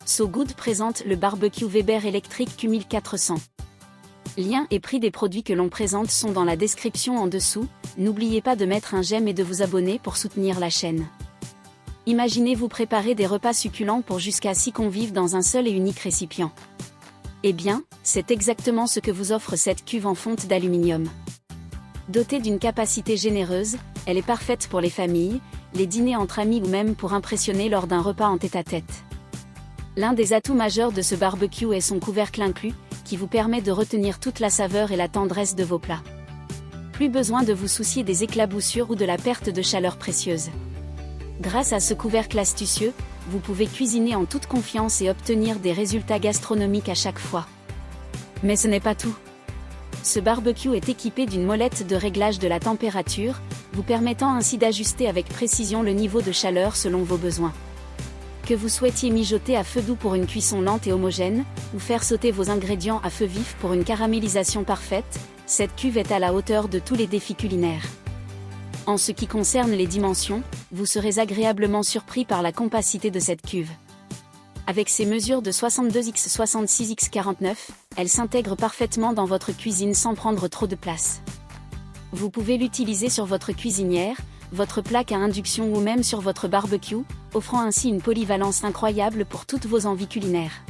So Good présente le barbecue Weber électrique Q1400. Lien et prix des produits que l'on présente sont dans la description en dessous. N'oubliez pas de mettre un j'aime et de vous abonner pour soutenir la chaîne. Imaginez-vous préparer des repas succulents pour jusqu'à 6 convives dans un seul et unique récipient. Eh bien, c'est exactement ce que vous offre cette cuve en fonte d'aluminium. Dotée d'une capacité généreuse, elle est parfaite pour les familles, les dîners entre amis ou même pour impressionner lors d'un repas en tête-à-tête. L'un des atouts majeurs de ce barbecue est son couvercle inclus, qui vous permet de retenir toute la saveur et la tendresse de vos plats. Plus besoin de vous soucier des éclaboussures ou de la perte de chaleur précieuse. Grâce à ce couvercle astucieux, vous pouvez cuisiner en toute confiance et obtenir des résultats gastronomiques à chaque fois. Mais ce n'est pas tout. Ce barbecue est équipé d'une molette de réglage de la température, vous permettant ainsi d'ajuster avec précision le niveau de chaleur selon vos besoins. Que vous souhaitiez mijoter à feu doux pour une cuisson lente et homogène, ou faire sauter vos ingrédients à feu vif pour une caramélisation parfaite, cette cuve est à la hauteur de tous les défis culinaires. En ce qui concerne les dimensions, vous serez agréablement surpris par la compacité de cette cuve. Avec ses mesures de 62x 66x 49, elle s'intègre parfaitement dans votre cuisine sans prendre trop de place. Vous pouvez l'utiliser sur votre cuisinière, votre plaque à induction ou même sur votre barbecue, offrant ainsi une polyvalence incroyable pour toutes vos envies culinaires.